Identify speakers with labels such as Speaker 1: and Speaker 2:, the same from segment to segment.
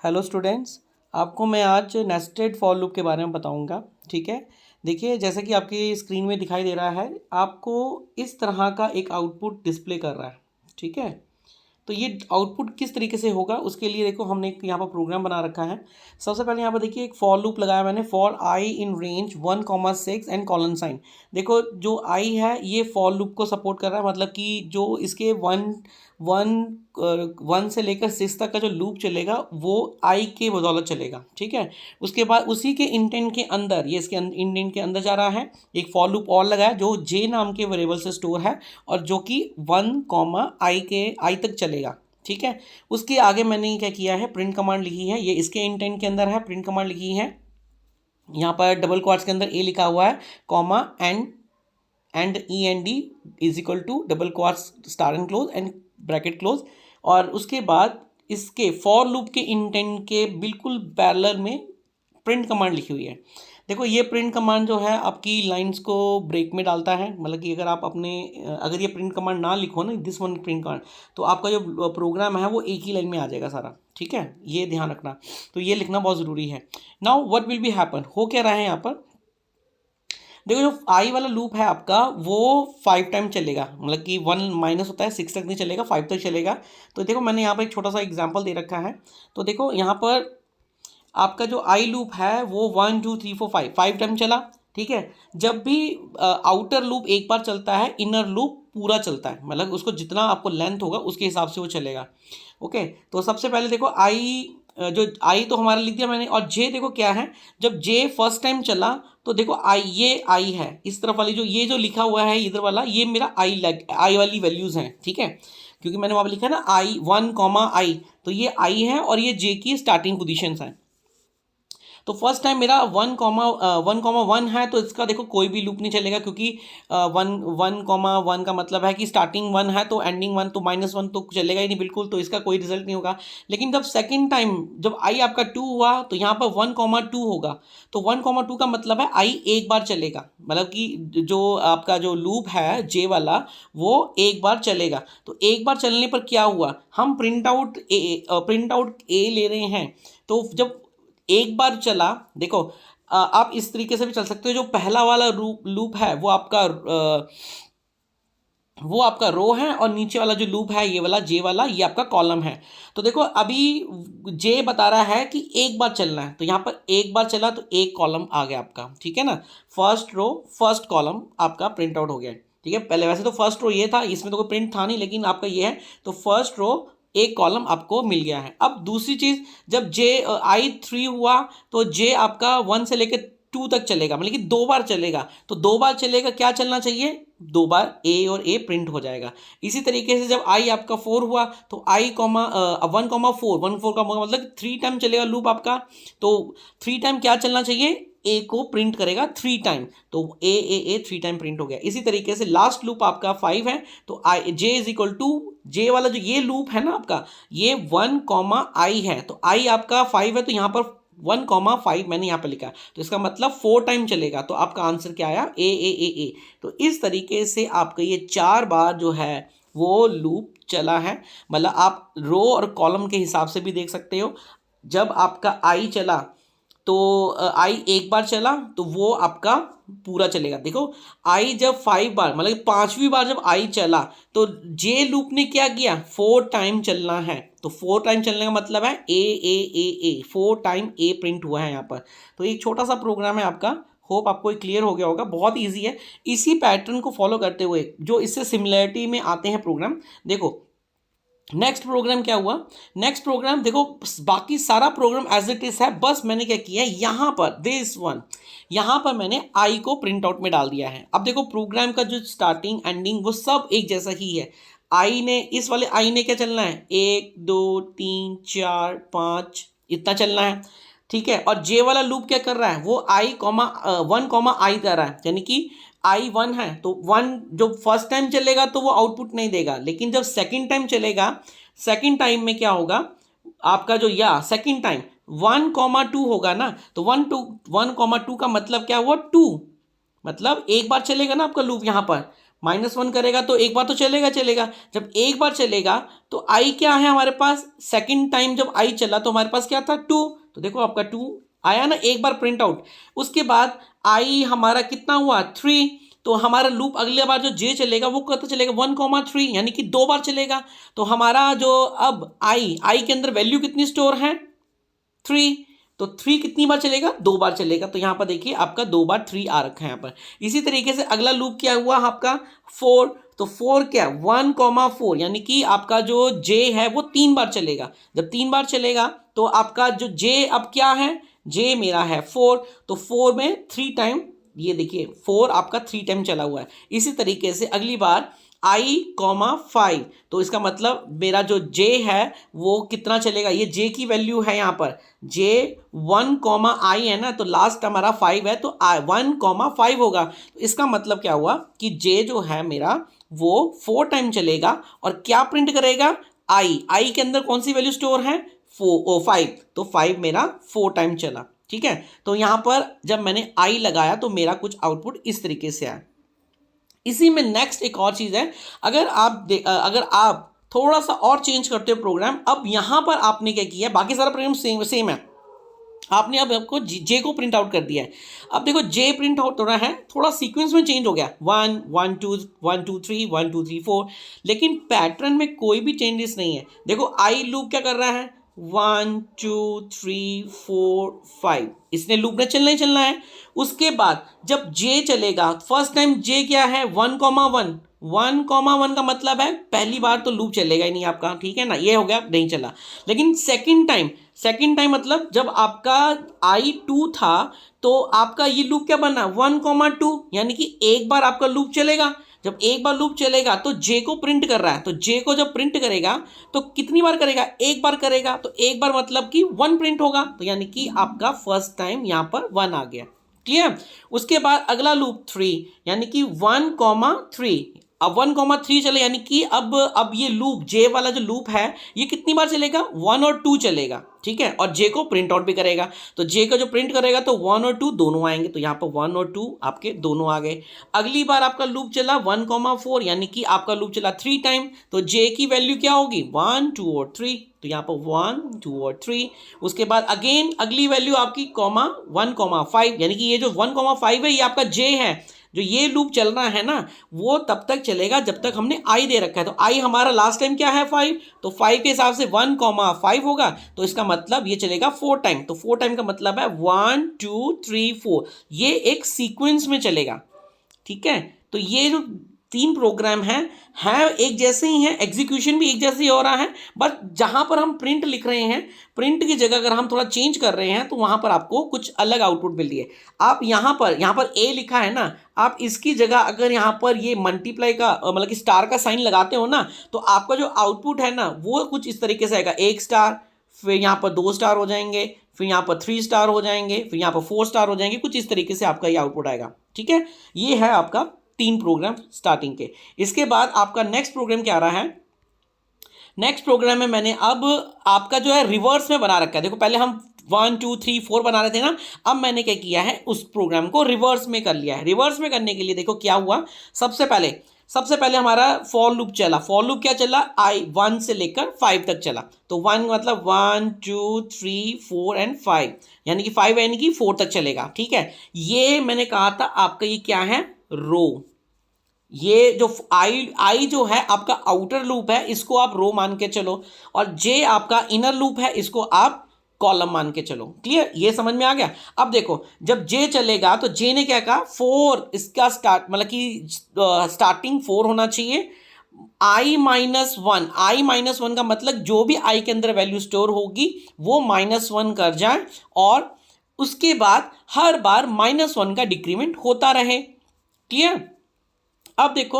Speaker 1: Hello students, आपको मैं आज नेस्टेड फॉर लूप के बारे में बताऊंगा। ठीक है, देखिए जैसे कि आपकी स्क्रीन में दिखाई दे रहा है, आपको इस तरह का एक आउटपुट डिस्प्ले कर रहा है। ठीक है, तो ये आउटपुट किस तरीके से होगा उसके लिए देखो हमने एक यहाँ पर प्रोग्राम बना रखा है। सबसे पहले यहाँ पर देखिए एक फॉर लूप लगाया मैंने, for I in range 1,6 and colon sign. देखो जो आई है ये फॉर लूप को सपोर्ट कर रहा है, मतलब कि जो इसके वन वन वन से लेकर सिक्स तक का जो लूप चलेगा वो आई के बदौलत चलेगा। ठीक है, उसके बाद उसी के इंटेंट के अंदर, ये इसके इंटेंट के अंदर जा रहा है, एक फॉर लूप और लगाया जो जे नाम के वेरिएबल से स्टोर है और जो कि 1, आई तक चलेगा। ठीक है, उसके आगे मैंने क्या किया है, प्रिंट कमांड लिखी है, ये इसके इंटेंट के अंदर है, प्रिंट कमांड लिखी है। यहाँ पर डबल क्वार्ट्स के अंदर ए लिखा हुआ है, comma end E N D is equal to double quotes star end close end bracket close. और उसके बाद इसके फॉर लूप के इंटेंट के बिल्कुल पैरेलल में प्रिंट कमांड लिखी हुई है। देखो ये प्रिंट कमांड जो है आपकी लाइंस को ब्रेक में डालता है, मतलब कि अगर आप अगर ये प्रिंट कमांड ना लिखो ना, दिस वन प्रिंट कमांड, तो आपका जो प्रोग्राम है वो एक ही लाइन में आ जाएगा सारा। ठीक है, ये ध्यान रखना, तो ये लिखना बहुत ज़रूरी है। Now what will be happen, हो क्या रहा है यहाँ पर, देखो जो आई वाला लूप है आपका वो 5 टाइम चलेगा, मतलब कि 1 माइनस होता है 6 तक नहीं चलेगा, 5 तक चलेगा। तो देखो मैंने यहाँ पर एक छोटा सा एग्जाम्पल दे रखा है। तो देखो यहाँ पर आपका जो आई लूप है वो 1 2 3 4 5 टाइम चला। ठीक है, जब भी आउटर लूप एक बार चलता है, इनर लूप पूरा चलता है, मतलब उसको जितना आपको लेंथ होगा उसके हिसाब से वो चलेगा। ओके, तो सबसे पहले देखो आई, जो आई तो हमारा लिख दिया मैंने, और जे देखो क्या है, जब जे फर्स्ट टाइम चला तो देखो आई, ये आई है इस तरफ वाली, जो ये जो लिखा हुआ है इधर वाला, ये मेरा आई वाली वैल्यूज़ हैं। ठीक है, क्योंकि मैंने वहाँ पर लिखा है ना आई 1, तो ये आई है और ये जे की स्टार्टिंग पोजिशन है। तो फर्स्ट टाइम मेरा 1,1 है, तो इसका देखो कोई भी लूप नहीं चलेगा, क्योंकि 1,1 का मतलब है कि स्टार्टिंग 1 है तो एंडिंग 1, तो -1 तो चलेगा ही नहीं बिल्कुल, तो इसका कोई रिजल्ट नहीं होगा। लेकिन जब सेकेंड टाइम जब आई आपका 2 हुआ तो यहाँ पर 1,2 होगा, तो 1,2 का मतलब है आई एक बार चलेगा, मतलब कि जो आपका जो लूप है जे वाला वो एक बार चलेगा। तो एक बार चलने पर क्या हुआ, हम प्रिंट आउट ए ले रहे हैं। तो जब एक बार चला, देखो आप इस तरीके से भी चल सकते हो, जो पहला वाला लूप है वो आपका रो है, और नीचे वाला जो लूप है ये वाला जे वाला, ये आपका कॉलम है। तो देखो अभी जे बता रहा है कि एक बार चलना है, तो यहाँ पर एक बार चला तो एक कॉलम आ गया आपका। ठीक है ना, फर्स्ट रो फर्स्ट कॉलम आपका प्रिंट आउट हो गया। ठीक है, पहले वैसे तो फर्स्ट रो ये था, इसमें तो कोई प्रिंट था नहीं, लेकिन आपका ये है, तो फर्स्ट रो एक कॉलम आपको मिल गया है। अब दूसरी चीज़, जब जे आई 3 हुआ तो जे आपका 1 से लेकर 2 तक चलेगा, मतलब कि 2 बार चलेगा। तो 2 बार चलेगा, क्या चलना चाहिए, 2 बार ए और ए प्रिंट हो जाएगा। इसी तरीके से जब आई आपका 4 हुआ तो आई 1,4 का मतलब 3 टाइम चलेगा लूप आपका, तो 3 टाइम क्या चलना चाहिए, ए को प्रिंट करेगा 3 टाइम, तो ए 3 टाइम प्रिंट हो गया। इसी तरीके से लास्ट लूप आपका 5 है, तो आई जे इज इक्वल टू, जे वाला जो ये लूप है ना आपका, ये 1, है, तो आई आपका 5 है, तो यहाँ पर 1,5 मैंने यहाँ पर लिखा, तो इसका मतलब 4 टाइम चलेगा, तो आपका आंसर क्या आया, ए। तो इस तरीके से आपका ये 4 बार जो है वो लूप चला है, मतलब आप रो और कॉलम के हिसाब से भी देख सकते हो। जब आपका आई चला तो आई एक बार चला तो वो आपका पूरा चलेगा। देखो आई जब 5 बार, मतलब 5वीं बार जब आई चला तो जे लूप ने क्या किया, 4 टाइम चलना है, तो 4 टाइम चलने का मतलब है ए 4 टाइम ए प्रिंट हुआ है यहाँ पर। तो एक छोटा सा प्रोग्राम है आपका, होप आपको क्लियर हो गया होगा, बहुत ईजी है। इसी पैटर्न को फॉलो करते हुए जो इससे सिमिलरिटी में आते हैं प्रोग्राम, देखो नेक्स्ट प्रोग्राम क्या हुआ, नेक्स्ट प्रोग्राम देखो बाकी सारा प्रोग्राम एज इट इज है, बस मैंने क्या किया है यहाँ पर दिस वन, यहाँ पर मैंने आई को प्रिंट आउट में डाल दिया है। अब देखो प्रोग्राम का जो स्टार्टिंग एंडिंग वो सब एक जैसा ही है। आई ने, इस वाले आई ने क्या चलना है, 1 2 3 4 5 इतना चलना है। ठीक है, और जे वाला लूप क्या कर रहा है, वो I, 1, कर रहा है, यानी कि I 1 है, तो 1 जो फर्स्ट टाइम चलेगा तो वो आउटपुट नहीं देगा, लेकिन जब सेकंड टाइम चलेगा, सेकंड टाइम में क्या होगा आपका, जो या सेकंड टाइम 1, 2 होगा ना, तो 1, 2 का मतलब क्या हुआ, 2, मतलब एक बार चलेगा ना आपका लूप यहाँ पर, -1 करेगा तो एक बार तो चलेगा चलेगा, जब एक बार चलेगा तो आई क्या है हमारे पास, सेकंड टाइम जब आई चला तो हमारे पास क्या था 2, तो देखो आपका 2 आया ना एक बार प्रिंट आउट। उसके बाद आई हमारा कितना हुआ 3, तो हमारा लूप अगले बार जो जे चलेगा वो कब चलेगा 1,3, यानी कि 2 बार चलेगा। तो हमारा जो अब आई के अंदर वैल्यू कितनी स्टोर है 3, तो 3 कितनी बार चलेगा 2 बार चलेगा। तो यहाँ पर देखिए आपका 2 बार 3 आ रखा है यहाँ पर। इसी तरीके से अगला लूप क्या हुआ आपका 4, तो 4 क्या 1,4, यानी कि आपका जो जे है वो 3 बार चलेगा। जब 3 बार चलेगा तो आपका जो जे अब क्या है, जे मेरा है 4, तो 4 में 3 टाइम, ये देखिए 4 आपका 3 टाइम चला हुआ है। इसी तरीके से अगली बार i,5, तो इसका मतलब मेरा जो j है वो कितना चलेगा, ये j की वैल्यू है यहाँ पर j 1,i है ना, तो लास्ट हमारा 5 है तो 1,5 होगा। तो इसका मतलब क्या हुआ कि j जो है मेरा वो 4 टाइम चलेगा और क्या प्रिंट करेगा i के अंदर कौन सी वैल्यू स्टोर है 5, तो 5 मेरा 4 टाइम चला। ठीक है, तो यहाँ पर जब मैंने i लगाया तो मेरा कुछ आउटपुट इस तरीके से आया। इसी में नेक्स्ट एक और चीज़ है, अगर आप थोड़ा सा और चेंज करते हो प्रोग्राम, अब यहाँ पर आपने क्या किया, बाकी सारा प्रोग्राम सेम है, आपने अब आपको जे को प्रिंट आउट कर दिया है। अब देखो जे प्रिंट आउट हो रहा है, थोड़ा सीक्वेंस में चेंज हो गया 1 1 2 1 2 3 1 2 3 4, लेकिन पैटर्न में कोई भी चेंजेस नहीं है। देखो आई लूप क्या कर रहा है 1 2 3 4 5, इसने लूप में चलना ही चलना है। उसके बाद जब जे चलेगा, फर्स्ट टाइम जे क्या है 1,1, 1,1 का मतलब है पहली बार तो लूप चलेगा ही नहीं आपका, ठीक है ना, ये हो गया नहीं चला। लेकिन सेकंड टाइम मतलब जब आपका i2 था तो आपका ये लूप क्या बना 1,2, यानी कि एक बार आपका लूप चलेगा। जब एक बार लूप चलेगा तो जे को प्रिंट कर रहा है, तो जे को जब प्रिंट करेगा तो कितनी बार करेगा, एक बार करेगा, तो एक बार मतलब कि 1 प्रिंट होगा, तो यानी कि आपका फर्स्ट टाइम यहाँ पर 1 आ गया। क्लियर। उसके बाद अगला लूप 3, यानी कि 1,3, अब 1,3 चले, यानी कि अब ये लूप जे वाला जो लूप है ये कितनी बार चलेगा 1 और 2 चलेगा, ठीक है, और जे को प्रिंट आउट भी करेगा। तो जे को जो प्रिंट करेगा तो 1 और 2 दोनों आएंगे, तो यहाँ पर 1 और 2 आपके दोनों आ गए। अगली बार आपका लूप चला 1,4, यानी कि आपका लूप चला 3 टाइम, तो जे की वैल्यू क्या होगी 1 2 और 3, तो यहाँ पर 1 2 और 3। उसके बाद अगेन अगली वैल्यू आपकी 1,5, यानी कि ये जो 1,5 है ये आपका जे है। जो ये लूप चल रहा है ना वो तब तक चलेगा जब तक हमने आई दे रखा है, तो आई हमारा लास्ट टाइम क्या है 5, तो 5 के हिसाब से 1,5 होगा, तो इसका मतलब ये चलेगा 4 टाइम, तो 4 टाइम का मतलब है 1 2 3 4, ये एक सीक्वेंस में चलेगा। ठीक है, तो ये जो 3 प्रोग्राम हैं एक जैसे ही हैं, एग्जीक्यूशन भी एक जैसे ही हो रहा है, बट जहां पर हम प्रिंट लिख रहे हैं, प्रिंट की जगह अगर हम थोड़ा चेंज कर रहे हैं तो वहां पर आपको कुछ अलग आउटपुट मिल रही है। आप यहाँ पर ए लिखा है ना, आप इसकी जगह अगर यहाँ पर ये मल्टीप्लाई का मतलब कि स्टार का साइन लगाते हो ना, तो आपका जो आउटपुट है ना वो कुछ इस तरीके से आएगा, 1 स्टार, फिर यहाँ पर 2 स्टार हो जाएंगे, फिर यहाँ पर 3 स्टार हो जाएंगे, फिर यहाँ पर 4 स्टार हो जाएंगे, कुछ इस तरीके से आपका ये आउटपुट आएगा। ठीक है, ये है आपका 3 प्रोग्राम स्टार्टिंग के। इसके बाद आपका नेक्स्ट प्रोग्राम क्या आ रहा है, नेक्स्ट प्रोग्राम में मैंने अब आपका जो है रिवर्स में बना रखा है। देखो पहले हम 1 2 3 4 बना रहे थे ना, अब मैंने क्या किया है उस प्रोग्राम को रिवर्स में कर लिया है। रिवर्स में करने के लिए देखो क्या हुआ, सबसे पहले हमारा फॉर लूप चला। फॉर लूप क्या चला, आई 1 से लेकर 5 तक चला, तो 1 मतलब 1 2 3 4 एंड 5, यानी कि 5 यानी कि 4 तक चलेगा। ठीक है, ये मैंने कहा था आपका ये क्या है रो, ये जो आई जो है आपका आउटर लूप है इसको आप रो मान के चलो, और जे आपका इनर लूप है इसको आप कॉलम मान के चलो। क्लियर, ये समझ में आ गया। अब देखो जब जे चलेगा तो जे ने क्या कहा 4, इसका स्टार्ट मतलब कि स्टार्टिंग 4 होना चाहिए, i-1 का मतलब जो भी आई के अंदर वैल्यू स्टोर होगी वो -1 कर जाए, और उसके बाद हर बार -1 का डिक्रीमेंट होता रहे। क्लियर। अब देखो,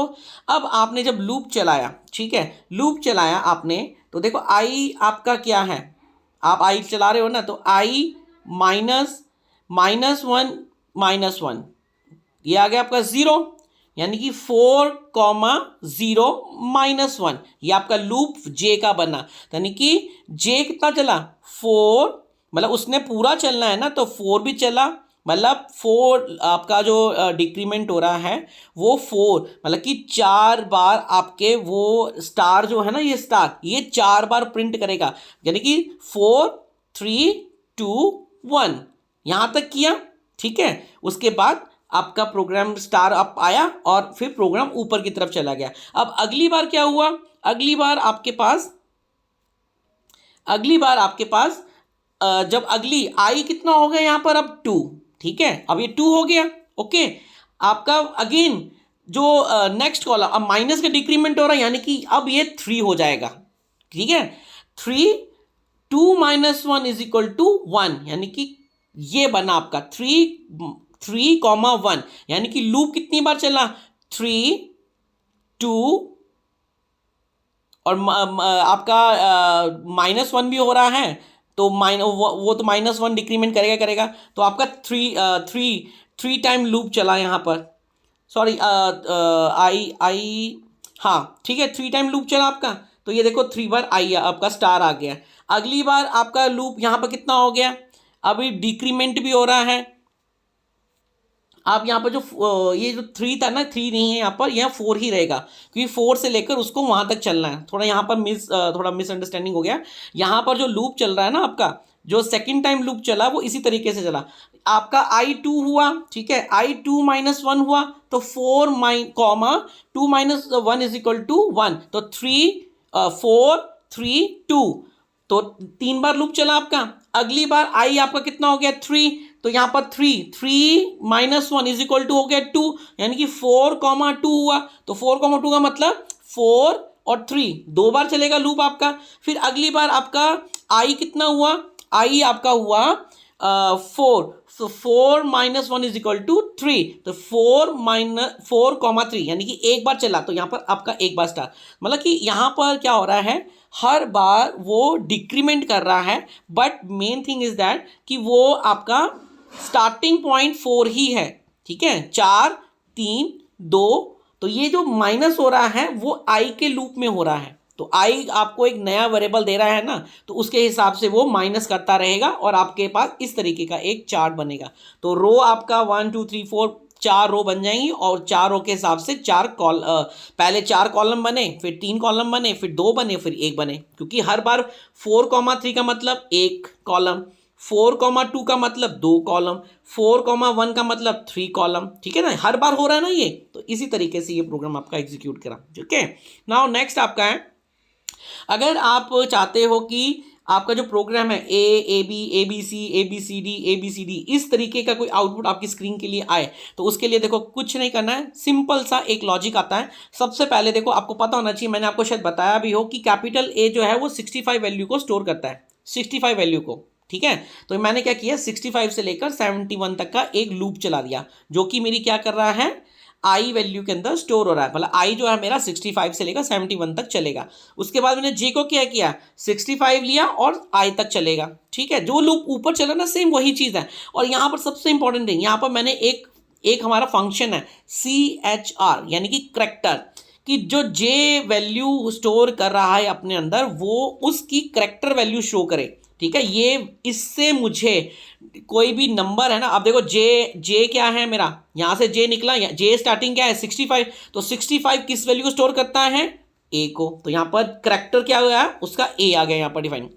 Speaker 1: अब आपने जब लूप चलाया, ठीक है, लूप चलाया आपने, तो देखो आई आपका क्या है, आप आई चला रहे हो ना, तो आई -1 ये आ गया आपका 0, यानी कि 4,0 -1, ये आपका लूप जे का बना, यानी कि जे कितना चला 4, मतलब उसने पूरा चलना है ना, तो 4 भी चला मतलब 4 आपका जो डिक्रीमेंट हो रहा है वो 4, मतलब कि 4 बार आपके वो स्टार जो है ना, ये स्टार ये 4 बार प्रिंट करेगा, यानी कि 4 3 2 1 यहाँ तक किया। ठीक है, उसके बाद आपका प्रोग्राम स्टार अप आया और फिर प्रोग्राम ऊपर की तरफ चला गया। अब अगली बार क्या हुआ, अगली बार आपके पास जब अगली आई कितना हो गया यहाँ पर, अब 2। ठीक है, अब ये 2 हो गया। ओके, आपका अगेन जो नेक्स्ट कॉलम, अब माइनस का डिक्रीमेंट हो रहा है, यानी कि अब ये 3 हो जाएगा। ठीक है, 3 2 - 1 = 1, यानी कि ये बना आपका 3 3, 1, यानी कि लूप कितनी बार चला, 3 2 और आपका -1 भी हो रहा है, तो वो तो -1 डिक्रीमेंट करेगा, तो आपका 3 टाइम लूप चला यहाँ पर। सॉरी, आई हाँ ठीक है, 3 टाइम लूप चला आपका। तो ये देखो 3 बार आई आपका स्टार आ गया। अगली बार आपका लूप यहाँ पर कितना हो गया, अभी डिक्रीमेंट भी हो रहा है। आप यहाँ पर जो ये जो 3 था ना, 3 नहीं है यहाँ पर, यहाँ 4 ही रहेगा, क्योंकि 4 से लेकर उसको वहाँ तक चलना है। थोड़ा यहाँ पर थोड़ा मिसअंडरस्टैंडिंग हो गया। यहाँ पर जो लूप चल रहा है ना आपका, जो सेकंड टाइम लूप चला वो इसी तरीके से चला। आपका I2 हुआ, ठीक है, I2 - 1 हुआ, तो 4 2 - 1 = 1, तो 4 3 2, तो 3 बार लूप चला आपका। अगली बार आई आपका कितना हो गया, 3, तो यहाँ पर 3 - 1 = हो गया 2, यानी कि 4 2 हुआ, तो 4 2 का मतलब 4 और 3 2 बार चलेगा लूप आपका। फिर अगली बार आपका आई कितना हुआ, आई आपका हुआ 4, तो 4 - 1 = 3, तो 4 3, यानी कि एक बार चला, तो यहाँ पर आपका एक बार स्टार, मतलब कि यहाँ पर क्या हो रहा है, हर बार वो डिक्रीमेंट कर रहा है, but main thing is that कि वो आपका स्टार्टिंग पॉइंट 4 ही है। ठीक है, 4 3 2, तो ये जो माइनस हो रहा है वो आई के लूप में हो रहा है, तो आई आपको एक नया वेरिएबल दे रहा है ना, तो उसके हिसाब से वो माइनस करता रहेगा और आपके पास इस तरीके का एक चार्ट बनेगा। तो रो आपका 1 2 3 4 4 रो बन जाएंगी, और 4 रो के हिसाब से पहले 4 कॉलम बने, फिर 3 कॉलम बने, फिर 2 बने, फिर 1 बने, क्योंकि हर बार 4 3 का मतलब 1 कॉलम, 4 2 का मतलब 2 कॉलम, 4 1 का मतलब 3 कॉलम। ठीक है ना, हर बार हो रहा है ना ये, तो इसी तरीके से ये प्रोग्राम आपका एग्जीक्यूट करा। ठीक है, नाउ नेक्स्ट आपका है, अगर आप चाहते हो कि आपका जो प्रोग्राम है ए बी सी डी इस तरीके का कोई आउटपुट आपकी स्क्रीन के लिए आए, तो उसके लिए देखो कुछ नहीं करना है, सिंपल सा एक लॉजिक आता है। सबसे पहले देखो, आपको पता होना चाहिए, मैंने आपको शायद बताया भी हो कि कैपिटल ए जो है वो 65 वैल्यू को स्टोर करता है, 65 वैल्यू को। ठीक है, तो मैंने क्या किया, 65 से लेकर 71 तक का एक लूप चला दिया, जो कि मेरी क्या कर रहा है, आई वैल्यू के अंदर स्टोर हो रहा है, मतलब आई जो है मेरा 65 से लेकर 71 तक चलेगा। उसके बाद मैंने जे को क्या किया, 65 लिया और आई तक चलेगा। ठीक है, जो लूप ऊपर चला ना, सेम वही चीज़ है। और यहाँ पर सबसे इंपॉर्टेंट थिंग, यहाँ पर मैंने एक हमारा फंक्शन है CHR, यानी कि करेक्टर, कि जो जे वैल्यू स्टोर कर रहा है अपने अंदर, वो उसकी करेक्टर वैल्यू शो करे। ठीक है, ये इससे मुझे कोई भी नंबर है ना, अब देखो जे क्या है मेरा, यहां से जे निकला, जे स्टार्टिंग क्या है 65, तो 65 किस वैल्यू को स्टोर करता है, ए को, तो यहां पर करेक्टर क्या हो गया, उसका ए आ गया यहां पर डिफाइन।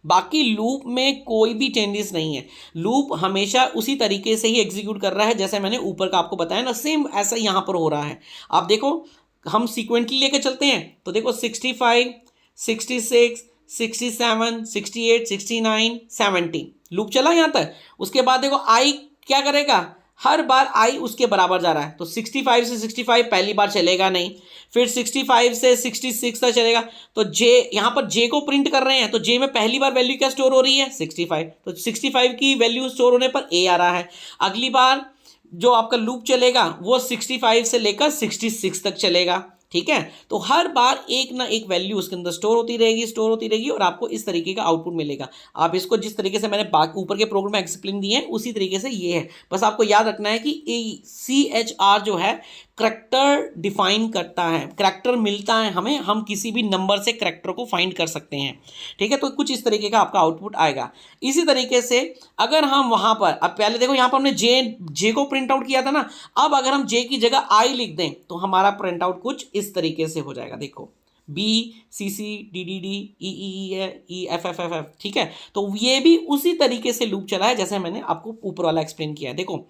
Speaker 1: बाकी लूप में कोई भी चेंजेस नहीं है, लूप हमेशा उसी तरीके से ही एग्जीक्यूट कर रहा है जैसे मैंने ऊपर का आपको बताया ना, सेम ऐसा यहां पर हो रहा है। आप देखो, हम सीक्वेंटली लेके चलते हैं, तो देखो 65 66 67 68 69 70 लूप चला यहाँ तक। उसके बाद देखो आई क्या करेगा, हर बार आई उसके बराबर जा रहा है, तो 65 से 65 पहली बार चलेगा नहीं, फिर 65 से 66 तक चलेगा, तो जे यहाँ पर जे को प्रिंट कर रहे हैं, तो जे में पहली बार वैल्यू क्या स्टोर हो रही है 65, तो 65 की वैल्यू स्टोर होने पर ए आ रहा है। अगली बार जो आपका लूप चलेगा वो 65 से लेकर 66 तक चलेगा। ठीक है, तो हर बार एक ना एक वैल्यू उसके अंदर स्टोर होती रहेगी और आपको इस तरीके का आउटपुट मिलेगा। आप इसको जिस तरीके से मैंने ऊपर के प्रोग्राम में एक्सप्लेन दिए हैं उसी तरीके से ये है, बस आपको याद रखना है कि CHR जो है करैक्टर डिफाइन करता है, करैक्टर मिलता है हमें, हम किसी भी नंबर से करैक्टर को फाइंड कर सकते हैं, ठीक है। तो कुछ इस तरीके का आपका आउटपुट आएगा। इसी तरीके से अगर हम वहाँ पर, अब पहले देखो यहाँ पर हमने जे को प्रिंट आउट किया था ना, अब अगर हम जे की जगह आई लिख दें तो हमारा प्रिंट आउट कुछ इस तरीके से हो जाएगा। देखो B C C D D D E E E F F F F, ठीक है। तो ये भी उसी तरीके से लूप चला है जैसे मैंने आपको ऊपर वाला एक्सप्लेन किया है। देखो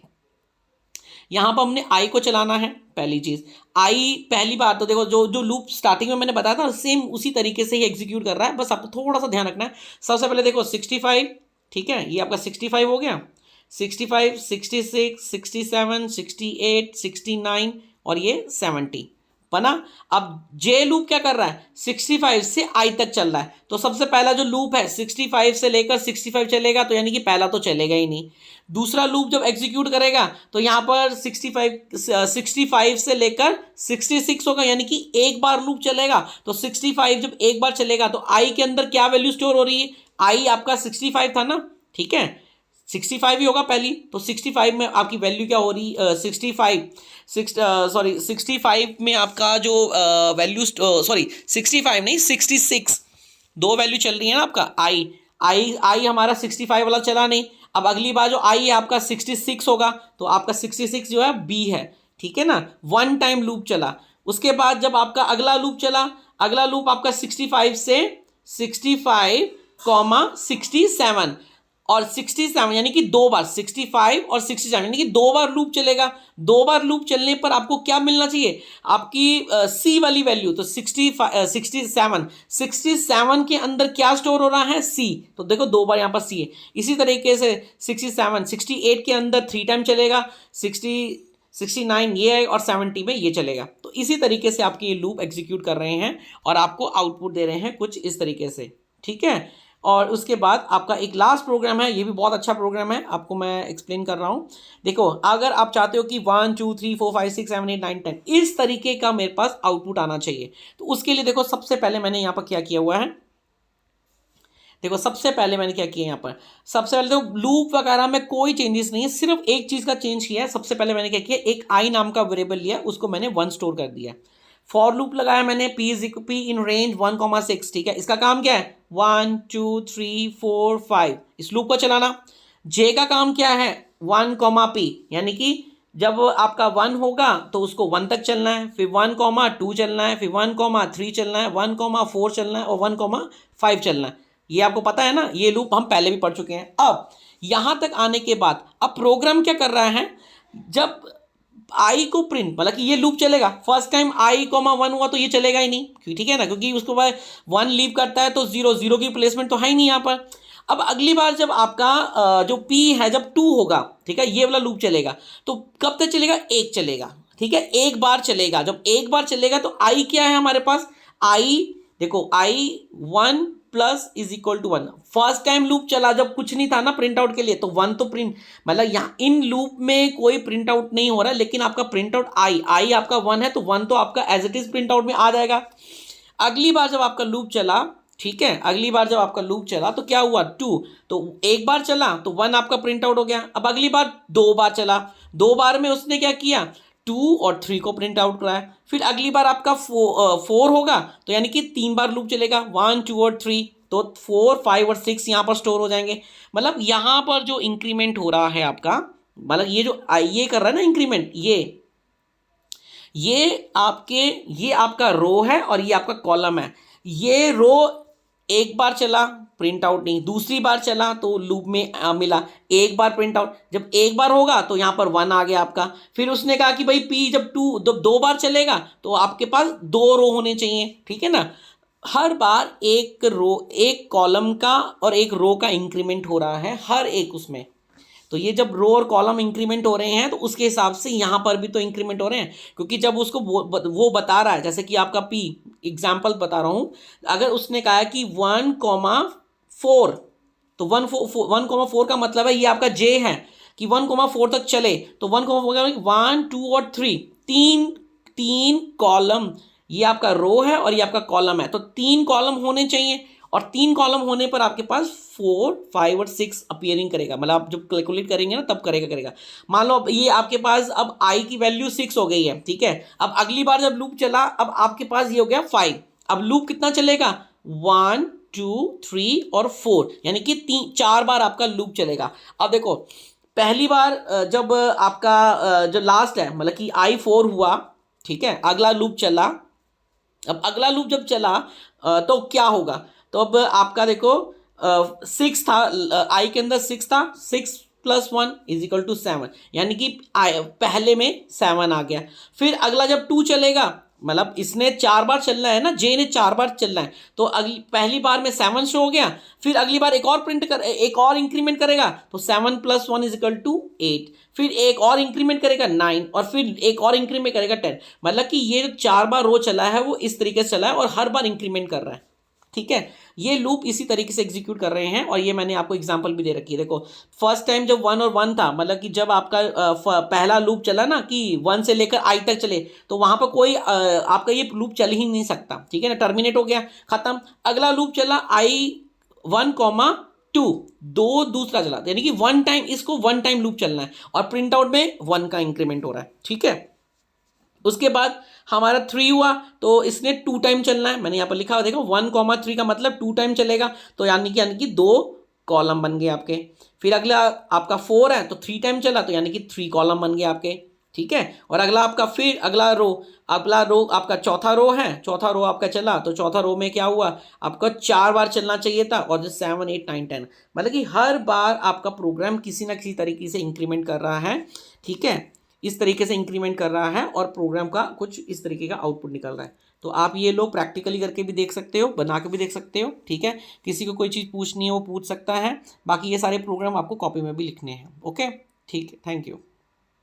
Speaker 1: यहाँ पर हमने आई को चलाना है, पहली चीज आई, पहली बार तो देखो जो जो लूप स्टार्टिंग में मैंने बताया था सेम उसी तरीके से ही एग्जीक्यूट कर रहा है, बस आपको थोड़ा सा ध्यान रखना है। सबसे पहले देखो 65, ठीक है, ये आपका 65 हो गया, 65 66 67 68 69 और ये 70 बना। अब जे लूप क्या कर रहा है, 65 से आई तक चल रहा है, तो सबसे पहला जो लूप है 65 से लेकर 65 चलेगा, तो यानी कि पहला तो चलेगा ही नहीं। दूसरा लूप जब एग्जीक्यूट करेगा तो यहाँ पर 65 से लेकर 66 होगा, यानी कि एक बार लूप चलेगा। तो 65 जब एक बार चलेगा तो आई के अंदर क्या वैल्यू स्टोर हो रही है, आई आपका 65 था ना, ठीक है, 65 ही होगा पहली, तो 65 में आपकी वैल्यू क्या हो रही, 65 में आपका जो वैल्यू, सॉरी 65 नहीं 66, दो वैल्यू चल रही है ना आपका। आई हमारा 65 वाला चला नहीं, अब अगली बार जो आई है आपका 66 होगा, तो आपका 66 जो है बी है, ठीक है ना, वन टाइम लूप चला। उसके बाद जब आपका अगला लूप चला, अगला लूप आपका 65 से 65 67 और 67 यानी कि दो बार 65 और 67 यानी कि दो बार लूप चलेगा। दो बार लूप चलने पर आपको क्या मिलना चाहिए, आपकी सी वाली वैल्यू, तो 67 के अंदर क्या स्टोर हो रहा है, सी, तो देखो दो बार यहाँ पर सी है। इसी तरीके से 68 के अंदर 3 टाइम चलेगा, 69 ये है और 70 में ये चलेगा। तो इसी तरीके से आपके ये लूप एग्जीक्यूट कर रहे हैं और आपको आउटपुट दे रहे हैं कुछ इस तरीके से, ठीक है। और उसके बाद आपका एक लास्ट प्रोग्राम है, ये भी बहुत अच्छा प्रोग्राम है, आपको मैं एक्सप्लेन कर रहा हूँ। देखो अगर आप चाहते हो कि 1 2 3 4 5 6 7 8 9 10 इस तरीके का मेरे पास आउटपुट आना चाहिए, तो उसके लिए देखो सबसे पहले मैंने यहाँ पर क्या किया हुआ है, देखो सबसे पहले मैंने क्या किया यहाँ पर, सबसे पहले तो लूप वगैरह में कोई चेंजेस नहीं है, सिर्फ एक चीज़ का चेंज किया है। सबसे पहले मैंने क्या किया, एक आई नाम का वेरिएबल लिया, उसको मैंने 1 स्टोर कर दिया। फॉर लूप लगाया मैंने पी इन रेंज 1,6, ठीक है। इसका काम क्या है, 1 2 3 4 5 इस लूप को चलाना। जे का काम क्या है, 1 पी, यानी कि जब आपका 1 होगा तो उसको 1 तक चलना है, फिर 1,2 चलना है, फिर 1,3 चलना है, 1,4 चलना है और 1,5 चलना है। ये आपको पता है ना, ये लूप हम पहले भी पढ़ चुके हैं। अब यहां तक आने के बाद अब प्रोग्राम क्या कर रहा है, जब आई को प्रिंट, मतलब कि ये लूप चलेगा, फर्स्ट टाइम आई कोमा 1 हुआ तो ये चलेगा ही नहीं, ठीक है ना, क्योंकि उसको बाद 1 लीव करता है तो 0 की प्लेसमेंट तो है ही नहीं यहाँ पर। अब अगली बार जब आपका जो पी है जब 2 होगा, ठीक है, ये वाला लूप चलेगा, तो कब तक चलेगा, एक चलेगा, ठीक है, एक बार चलेगा। जब एक बार चलेगा तो आई क्या है हमारे पास, आई देखो I 1 plus is equal to 1। First time loop चला जब कुछ नहीं था ना प्रिंट आउट के लिए, तो 1 तो प्रिंट, मतलब यहाँ इन लूप में कोई प्रिंट आउट नहीं हो रहा है, लेकिन आपका प्रिंट आउट आई आपका 1 है, तो 1 तो आपका as it is print out में आ जाएगा। अगली बार जब आपका लूप चला, ठीक है, अगली बार जब आपका लूप चला तो क्या हुआ, 2, तो एक बार चला तो 1 आपका प्रिंट आउट हो गया। अब अगली बार 2 बार चला, 2 बार में उसने क्या किया, 2 और 3 को प्रिंट आउट कराया। फिर अगली बार आपका 4 होगा, तो यानी कि 3 बार लूप चलेगा, 1 2 और 3, तो 4 5 और 6 यहाँ पर स्टोर हो जाएंगे। मतलब यहाँ पर जो इंक्रीमेंट हो रहा है आपका, मतलब ये जो ये कर रहा है ना इंक्रीमेंट, ये आपका रो है और ये आपका कॉलम है। ये रो एक बार चला प्रिंट आउट नहीं, दूसरी बार चला तो लूप में मिला, एक बार प्रिंट आउट, जब एक बार होगा तो यहाँ पर 1 आ गया आपका। फिर उसने कहा कि भाई पी जब 2 बार चलेगा तो आपके पास 2 रो होने चाहिए, ठीक है ना। हर बार एक कॉलम का और एक रो का इंक्रीमेंट हो रहा है हर एक उसमें। तो ये जब रो और कॉलम इंक्रीमेंट हो रहे हैं तो उसके हिसाब से यहाँ पर भी तो इंक्रीमेंट हो रहे हैं, क्योंकि जब उसको वो बता रहा है, जैसे कि आपका पी एग्जाम्पल बता रहा हूँ, अगर उसने कहा कि 1,4, तो 1,4 का मतलब है ये आपका जे है कि 1,4 तक चले, तो 1,4 1 2 और 3, तीन कॉलम, ये आपका रो है और ये आपका कॉलम है, तो 3 कॉलम होने चाहिए और 3 कॉलम होने पर आपके पास 4, 5 और 6 अपीयरिंग करेगा, मतलब आप जब कैलकुलेट करेंगे ना तब करेगा। मान लो अब ये आपके पास अब आई की वैल्यू 6 हो गई है, ठीक है। अब अगली बार जब लूप चला, अब आपके पास ये हो गया 5। अब लूप कितना चलेगा, 1, 2, 3 और 4, यानी कि 4 बार आपका लूप चलेगा। अब देखो पहली बार जब आपका जो लास्ट है, मतलब कि I4 हुआ, ठीक है, अगला लूप चला। अब अगला लूप जब चला तो क्या होगा, तो अब आपका देखो 6 था, आई के अंदर 6 था, 6 + 1 = 7, यानी कि पहले में 7 आ गया। फिर अगला जब 2 चलेगा, मतलब इसने 4 बार चलना है ना, जे ने 4 बार चलना है, तो अगली पहली बार में 7 शो हो गया। फिर अगली बार एक और इंक्रीमेंट करेगा, तो 7 + 1 = 8। फिर एक और इंक्रीमेंट करेगा 9, और फिर एक और इंक्रीमेंट करेगा 10। मतलब कि ये जो 4 बार रो चला है वो इस तरीके से चला है और हर बार इंक्रीमेंट कर रहा है, ठीक है। ये लूप इसी तरीके से एग्जीक्यूट कर रहे हैं, और ये मैंने आपको एग्जांपल भी दे रखी है। देखो फर्स्ट टाइम जब 1 और 1 था, मतलब कि जब आपका पहला लूप चला ना कि 1 से लेकर आई तक चले, तो वहां पर कोई आपका ये लूप चल ही नहीं सकता, ठीक है ना, टर्मिनेट हो गया, खत्म। अगला लूप चला I1, 2, दो दूसरा चला, यानी कि 1 टाइम, इसको 1 टाइम लूप चलना है, और प्रिंट आउट में 1 का इंक्रीमेंट हो रहा है, ठीक है। उसके बाद हमारा 3 हुआ, तो इसने 2 टाइम चलना है, मैंने यहाँ पर लिखा हुआ देखो 1, 3 का मतलब 2 टाइम चलेगा, तो यानी कि 2 कॉलम बन गए आपके। फिर अगला आपका 4 है, तो 3 टाइम चला, तो यानी कि 3 कॉलम बन गए आपके, ठीक है। और अगला आपका फिर अगला रो आपका चौथा रो है, चौथा रो आपका चला, तो चौथा रो में क्या हुआ, आपका 4 बार चलना चाहिए था, और जो 7, 8, 9, 10, मतलब कि हर बार आपका प्रोग्राम किसी ना किसी तरीके से इंक्रीमेंट कर रहा है, ठीक है। इस तरीके से इंक्रीमेंट कर रहा है और प्रोग्राम का कुछ इस तरीके का आउटपुट निकल रहा है। तो आप ये लोग प्रैक्टिकली करके भी देख सकते हो, बना के भी देख सकते हो, ठीक है। किसी को कोई चीज़ पूछनी है वो पूछ सकता है, बाकी ये सारे प्रोग्राम आपको कॉपी में भी लिखने हैं। ओके, ठीक है, थैंक यू।